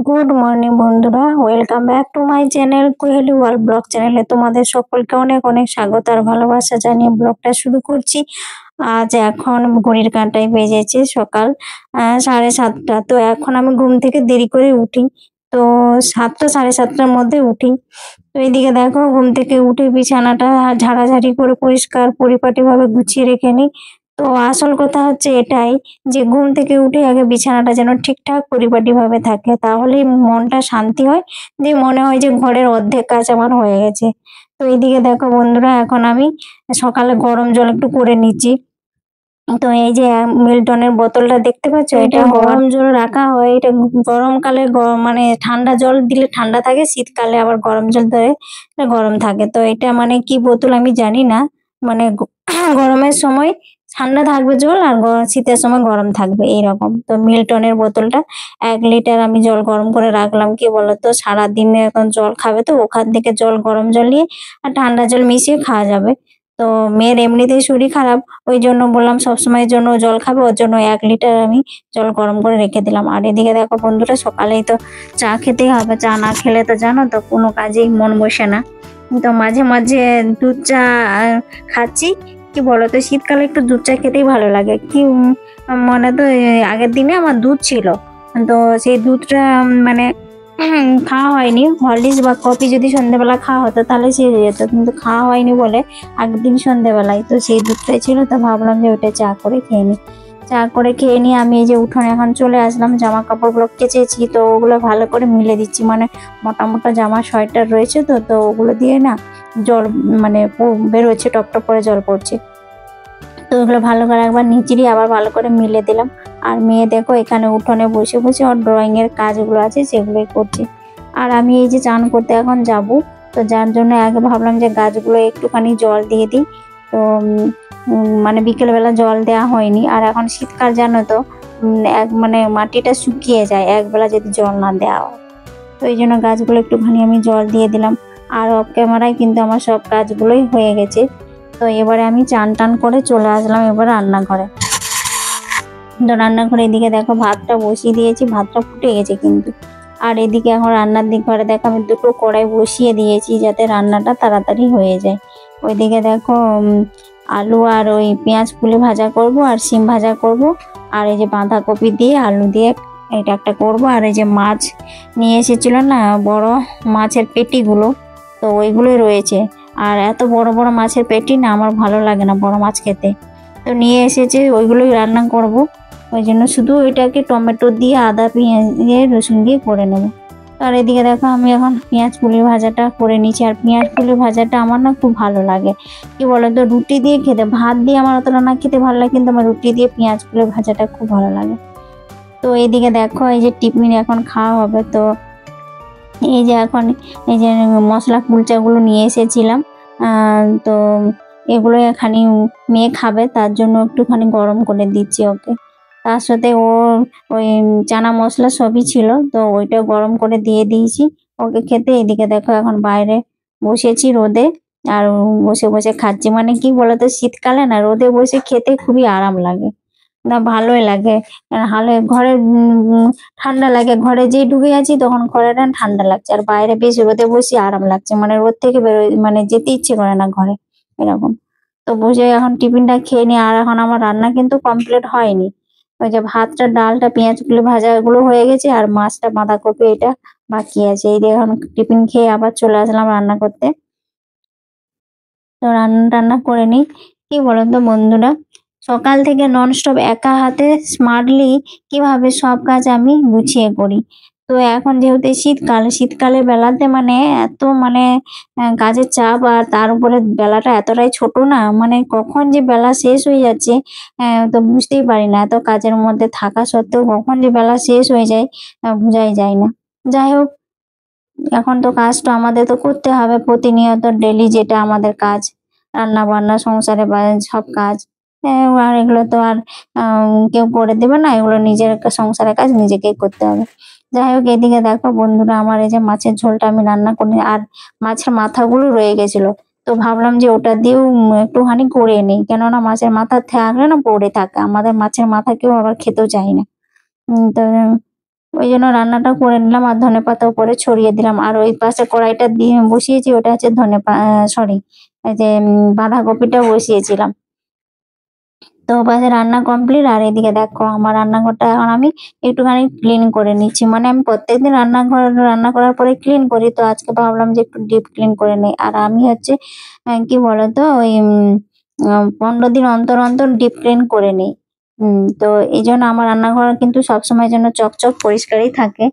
Good morning বন্ধুরা, welcome back to my channel Kohli world blog চ্যানেলে তোমাদের সকলকে অনেক অনেক স্বাগত আর ভালোবাসা জানিয়ে ব্লগটা শুরু করছি। আজ এখন ঘড়ির কাঁটায় বেজেছে সকাল 7:30। তো এখন আমি ঘুম থেকে দেরি করে উঠি, তো 7টা 7:30টার মধ্যে উঠি। তো এইদিকে দেখো, ঘুম থেকে উঠে বিছানাটা ঝাড়াঝাড়ি করে পরিষ্কার পরিপাটি ভাবে গুছিয়ে রেখে নিই। তো আসল কথা হচ্ছে এটাই যে ঘুম থেকে উঠে আগে বিছানাটা যেন ঠিকঠাক পরিপাটি ভাবে থাকে, তাহলেই মনটা শান্তি হয়, যে মনে হয় যে ঘরের অর্ধেক কাজ আমার হয়ে গেছে। তো এইদিকে দেখো বন্ধুরা, এখন আমি সকালে গরম জল একটু করে নিচ্ছি। তো এই যে মিল্টনের বোতলটা দেখতে পাচ্ছ, এটা গরম জল রাখা হয়। এটা গরমকালে মানে ঠান্ডা জল দিলে ঠান্ডা থাকে, শীতকালে আবার গরম জল ধরে গরম থাকে। তো এটা মানে কি বোতল আমি জানি না, মানে গরমের সময় ঠান্ডা থাকবে জল আর শীতের সময় গরম থাকবে এইরকম। তো মিল্টনের বোতলটা 1 লিটার আমি জল গরম করে রাখলাম। কি বলতো, সারাদিনে এখন জল খাবে, তো ওখান থেকে জল গরম জল নিয়ে আর ঠান্ডা জল মিশিয়ে খাওয়া যাবে। তো মেয়ের এমনিতেই শরীর খারাপ, ওই জন্য বললাম সবসময়ের জন্য জল খাবে, ওর জন্য 1 লিটার আমি জল গরম করে রেখে দিলাম। আর এদিকে দেখো বন্ধুরা, সকালেই তো চা খেতেই হবে, চা না খেলে তো জানো তো কোনো কাজেই মন বসে না। তো মাঝে মাঝে দুধ চা খাচ্ছি। কি বলতো, শীতকালে একটু দুধ চা খেতেই ভালো লাগে। কি মানে তো আগের দিনে আমার দুধ ছিল, তো সেই দুধটা মানে খাওয়া হয়নি। হরলিক্স বা কফি যদি সন্ধ্যেবেলা খাওয়া হতো তাহলে সে হয়ে যেত, কিন্তু খাওয়া হয়নি বলে আগের দিন সন্ধ্যেবেলায় তো সেই দুধটাই ছিল। তো ভাবলাম যে ওটা চা করে খেয়ে নিই। চা করে খেয়ে নিয়ে আমি এই যে উঠোনে এখন চলে আসলাম। জামা কাপড়গুলো কেচেছি, তো ওগুলো ভালো করে মিলে দিচ্ছি। মানে মোটা মোটা জামা সোয়েটার রয়েছে, তো তো ওগুলো দিয়ে না জল মানে বেরোচ্ছে, টপ টপ করে জল পড়ছে। তো ওগুলো ভালো করে একবার নিচড়ি আবার ভালো করে মিলে দিলাম। আর মেয়ে দেখো এখানে উঠোনে বসে বসে ওর ড্রয়িং এর কাজগুলো আছে সেগুলোই করছে। আর আমি এই যে চান করতে এখন যাব, তো যার জন্য আগে ভাবলাম যে গাছগুলো একটুখানি জল দিয়ে দিই। তো মানে বিকেলবেলা জল দেওয়া হয়নি। আর এখন শীতকাল জানো তো, মানে মাটিটা শুকিয়ে যায় একবেলা যদি জল না দেওয়া হয়। তো এই জন্য গাছগুলো একটুখানি আমি জল দিয়ে দিলাম। আর অফ ক্যামেরায় কিন্তু আমার সব কাজগুলোই হয়ে গেছে। তো এবারে আমি চান টান করে চলে আসলাম এবার রান্নাঘরে। তো রান্নাঘরে এদিকে দেখো ভাতটা বসিয়ে দিয়েছি, ভাতটা ফুটে গেছে কিন্তু। আর এদিকে এখন রান্নার দিক ঘরে দেখো আমি দুটো কড়াই বসিয়ে দিয়েছি যাতে রান্নাটা তাড়াতাড়ি হয়ে যায়। ওইদিকে দেখো আলু আর ওই পেঁয়াজ কুলি ভাজা করব, আর সিম ভাজা করব, আর এই যে বাঁধাকপি দিয়ে আলু দিয়ে এটা একটা করব। আর এই যে মাছ নিয়ে এসেছিল না, বড় মাছের পেটিগুলো, তো ওইগুলোই রয়েছে। আর এত বড় বড় মাছের পেটি না আমার ভালো লাগে না বড় মাছ খেতে, তো নিয়ে এসেছে, ওইগুলোই রান্না করব। ওই জন্য শুধু ওইটাকে টমেটো দিয়ে আদা পেঁয়াজ দিয়ে রসুন দিয়ে করে নেব। আর এদিকে দেখো আমি এখন পেঁয়াজ কুলি ভাজাটা করে নিচ্ছি। আর পেঁয়াজ কুলি ভাজাটা আমার না খুব ভালো লাগে। কি বলতো, রুটি দিয়ে খেতে, ভাত দিয়ে আমার অতটা না খেতে ভালো লাগে, কিন্তু আমার রুটি দিয়ে পেঁয়াজ কুলি ভাজাটা খুব ভালো লাগে। তো এইদিকে দেখো এই যে টিফিন এখন খাওয়া হবে। তো এই যে এখন এই যে মশলা কুলচাগুলো নিয়ে এসেছিলাম, তো এগুলো এখানে মেয়ে খাবে, তার জন্য একটুখানি গরম করে দিচ্ছি ওকে। তার সাথে ও ওই চানা মশলা সবই ছিল, তো ওইটা গরম করে দিয়ে দিয়েছি ওকে খেতে। এদিকে দেখো এখন বাইরে বসেছি রোদে, আর বসে বসে খাচ্ছি। মানে কি বলতো, শীতকালে না রোদে বসে খেতে খুবই আরাম লাগে, না ভালোই লাগে। হালে ঘরে ঠান্ডা লাগে, ঘরে যেই ঢুকে আছি তখন ঘরেটা ঠান্ডা লাগছে, আর বাইরে বেশ রোদে বসে আরাম লাগছে, মানে রোদ থেকে বেরোয় মানে যেতে ইচ্ছে করে না ঘরে এরকম। তো বসে এখন টিফিনটা খেয়ে নি। আর এখন আমার রান্না কিন্তু কমপ্লিট হয়নি। ওই যে ভাতটা ডালটা পেঁয়াজগুলো ভাজা এগুলো হয়ে গেছে, আর মাছটা বাঁধাকপি এটা বাকি আছে। এই যে এখন টিফিন খেয়ে আবার চলে আসলাম রান্না করতে। তো রান্না টান্না করে নিই। কি বলতো বন্ধুরা, সকাল থেকে ননস্টপ একা হাতে স্মার্টলি কিভাবে সব কাজ আমি গুছিয়ে করি। তো এখন যেহেতু শীতকাল, শীতকালে বেলাতে মানে এত মানে কাজের চাপ, আর তার উপরে বেলাটা এতটাই ছোট না, মানে কখন যে বেলা শেষ হয়ে যাচ্ছে তো বুঝতেই পারি না। এত কাজের মধ্যে থাকা সত্ত্বেও কখন যে বেলা শেষ হয়ে যায় বোঝাই যায় না। যাই হোক, এখন তো কাজ তো আমাদের তো করতে হবে প্রতিনিয়ত, ডেলি যেটা আমাদের কাজ, রান্না বান্না সংসারে বা সব কাজ। আর এগুলো তো আর কেউ করে দেবে না, এগুলো নিজের সংসারের কাজ নিজেকেই করতে হবে। যাই হোক, এদিকে দেখো বন্ধুরা, আমার এই যে মাছের ঝোলটা আমি রান্না করি, আর মাছের মাথাগুলো রয়ে গেছিল, তো ভাবলাম যে ওটা দিয়েও একটুখানি করে নিই, কেননা মাছের মাথা থাকলে না পড়ে থাকে, আমাদের মাছের মাথা কেউ আবার খেতেও চায় না। তো ওই জন্য রান্নাটা করে নিলাম আর ধনেপাতা উপরে ছড়িয়ে দিলাম। আর ওই পাশে কড়াইটা দিয়ে বসিয়েছি, ওটা হচ্ছে সরি, এই যে বাঁধাকপিটা বসিয়েছিলাম। তো পাশে রান্না কমপ্লিট, আর এদিকে দেখো আমার রান্নাঘরটা এখন আমি একটুখানি ক্লিন করে নিচ্ছি। মানে আমি প্রত্যেকদিন রান্নাঘর রান্না করার পরে ক্লিন করি, তো আজকে ভাবলাম যে একটু ডিপ ক্লিন করে নিই। আর আমি হচ্ছে কি বলতো ওই 15 দিন অন্তর অন্তর ডিপ ক্লিন করে নিই। তো এই জন্য আমার রান্নাঘর কিন্তু সবসময় যেন চকচক পরিষ্কারই থাকে।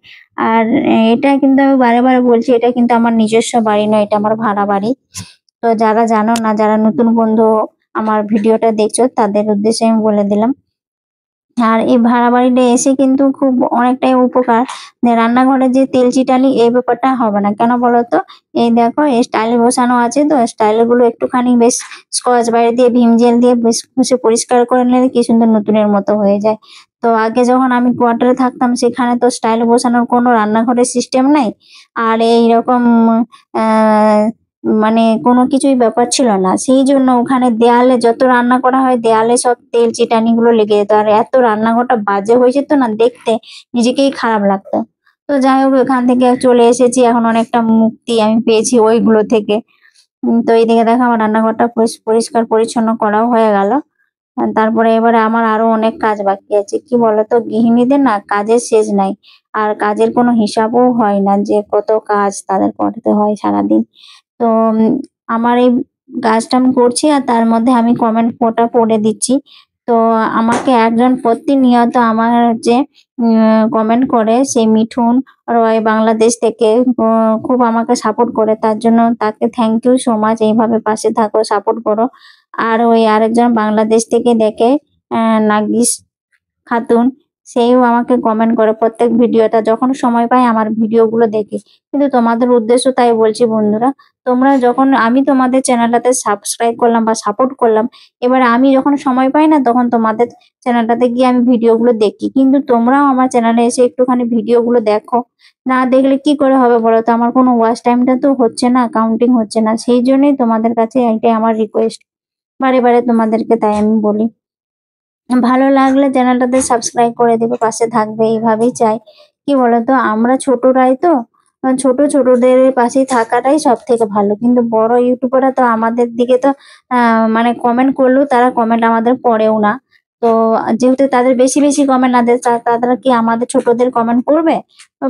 আর এটা কিন্তু আমি বারে বারে বলছি, এটা কিন্তু আমার নিজস্ব বাড়ি নয়, এটা আমার ভাড়া বাড়ি। তো যারা জানো না, যারা নতুন বন্ধু আমার ভিডিওটা দেখছো তাদের উদ্দেশ্যে আমি বলে দিলাম। আর এই ভাড়া বাড়িটা এসে কিন্তু খুব অনেকটাই উপকার, যে রান্নাঘরে যে তেল চিটানি এই ব্যাপারটা হবে না। কেন বলতো, এই দেখো এই স্টাইল বসানো আছে, তো স্টাইল গুলো একটুখানি বেশ স্কচ ব্রাইট দিয়ে ভীম জেল দিয়ে বেশ ঘষে পরিষ্কার করে নিলে কি সুন্দর নতুনের মতো হয়ে যায়। তো আগে যখন আমি কোয়ার্টারে থাকতাম সেখানে তো স্টাইল বসানোর কোনো রান্নাঘরের সিস্টেম নাই। আর এইরকম আহ মানে কোনো কিছুই ব্যাপার ছিল না, সেই জন্য ওখানে দেয়ালে যত রান্না করা হয় দেয়ালে সব তেল চিটানি গুলো লেগে যেত। আর এত রান্নাঘরটা বাজে হয়ে যেত না দেখতে, নিজেকেই খারাপ লাগতো। তো যাই হোক, এখান থেকে চলে এসেছি, এখন অনেকটা মুক্তি আমি পেয়েছি ওইগুলো থেকে। তো এইদিকে দেখো আমার রান্নাঘরটা পরিষ্কার পরিচ্ছন্ন করাও হয়ে গেল। আর তারপরে এবারে আমার আরো অনেক কাজ বাকি আছে। কি বলতো, গৃহিণীদের না কাজের শেষ নাই। আর কাজের কোনো হিসাবও হয় না, যে কত কাজ তাদের করতে হয় সারাদিন। তো আমার এই কাজটা আমি করছি, আর তার মধ্যে আমি কমেন্ট ওটা পড়ে দিচ্ছি। তো আমাকে একজন প্রতিনিয়ত আমার যে কমেন্ট করে, সেই মিঠুন রয় বাংলাদেশ থেকে, খুব আমাকে সাপোর্ট করে, তার জন্য তাকে থ্যাংক ইউ সো মাচ। এইভাবে পাশে থাকো, সাপোর্ট করো। আর ওই আরেকজন বাংলাদেশ থেকে দেখে, নার্গিস খাতুন, সেও আমাকে কমেন্ট করে প্রত্যেক ভিডিওটা, যখন সময় পাই আমার ভিডিওগুলো দেখে। কিন্তু তোমাদের উদ্দেশ্য তাই বলছি বন্ধুরা, তোমরা যখন আমি তোমাদের চ্যানেলটাতে সাবস্ক্রাইব করলাম বা সাপোর্ট করলাম, এবারে আমি যখন সময় পাই না তখন তোমাদের চ্যানেলটাতে গিয়ে আমি ভিডিওগুলো দেখি, কিন্তু তোমরাও আমার চ্যানেলে এসে একটুখানি ভিডিওগুলো দেখো। না দেখলে কি করে হবে বলো তো, আমার কোনো ওয়াচ টাইমটা তো হচ্ছে না, কাউন্টিং হচ্ছে না। সেই জন্যই তোমাদের কাছে এটাই আমার রিকোয়েস্ট, বারে বারে তোমাদেরকে তাই আমি বলি। ভালো লাগলে চ্যানেলটাতে সাবস্ক্রাইব করে দিবে, পাশে থাকবে, এইভাবেই চাই। কি বলতো, আমরা ছোটরাই তো, ছোটদের পাশে থাকাটাই সব থেকে ভালো। কিন্তু বড় ইউটিউবাররা তো আমাদের দিকে তো মানে কমেন্ট করলেও তারা কমেন্ট আমাদের পড়েও না। তো যেহেতু তাদের বেশি বেশি কমেন্ট না দেয়, তারা কি আমাদের ছোটদের কমেন্ট করবে?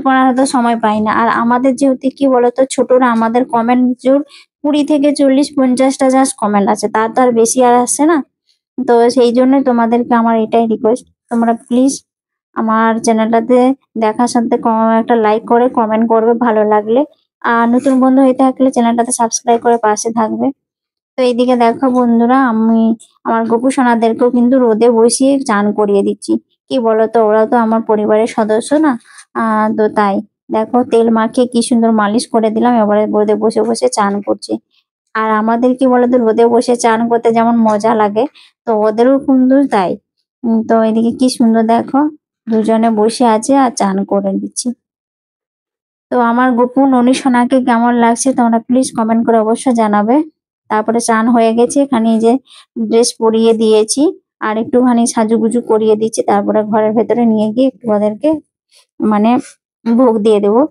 পড়ার তো সময় পাই না। আর আমাদের যেহেতু কি বলতো, ছোটরা আমাদের কমেন্ট জোর 20 থেকে 40 50টা জাস্ট কমেন্ট আছে, তার তো আর বেশি আর আসছে না। তো সেই জন্য তোমাদেরকে আমার এটাই রিকোয়েস্ট, তোমরা প্লিজ আমার চ্যানেলটাতে দেখার সাথে একটা লাইক করে কমেন্ট করবে ভালো লাগলে। আর নতুন বন্ধু হয়ে থাকলে চ্যানেলটাতে সাবস্ক্রাইব করে পাশে থাকবে। তো এইদিকে দেখো বন্ধুরা, আমি আমার গপু সোনাদেরকেও কিন্তু রোদে বসিয়ে চান করিয়ে দিচ্ছি। কি বলতো, ওরা তো আমার পরিবারের সদস্য না। তো তাই দেখো তেল মাখিয়ে কি সুন্দর মালিশ করে দিলাম, এবারে রোদে বসে বসে চান করছি। আর আমাদের কি বলতো, রোদে বসে চান করতে যেমন মজা লাগে, তো ওদেরও কিন্তু তাই। তো এদিকে কি সুন্দর দেখো, দুজনে বসে আছে আর চান করে দিচ্ছি। তো আমার গোপু ননী সোনাকে কেমন লাগছে তোমরা প্লিজ কমেন্ট করে অবশ্যই জানাবে। তারপরে চান হয়ে গেছে, এখানে এই যে ড্রেস পরিয়ে দিয়েছি, আর একটুখানি সাজুগুজু করিয়ে দিচ্ছি। তারপরে ঘরের ভেতরে নিয়ে গিয়ে একটু ওদেরকে মানে ভোগ দিয়ে দেবো।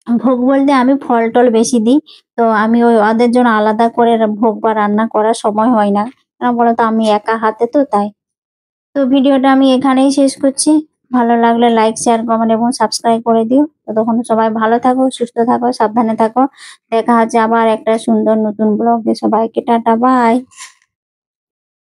ভোগ বলতে আমি ফল টল বেশি দিই। তো আমি ওই ওদের জন্য আলাদা করে ভোগ বা রান্না করার সময় হয় না, কেন বলতো আমি একা হাতে তো তাই। তো ভিডিওটা আমি এখানেই শেষ করছি। ভালো লাগলে লাইক শেয়ার কমেন্ট এবং সাবস্ক্রাইব করে দিও। ততক্ষণ সবাই ভালো থাকো, সুস্থ থাকো, সাবধানে থাকো। দেখা হচ্ছে আবার একটা সুন্দর নতুন ব্লগে। সবাইকে টাটা, বাই।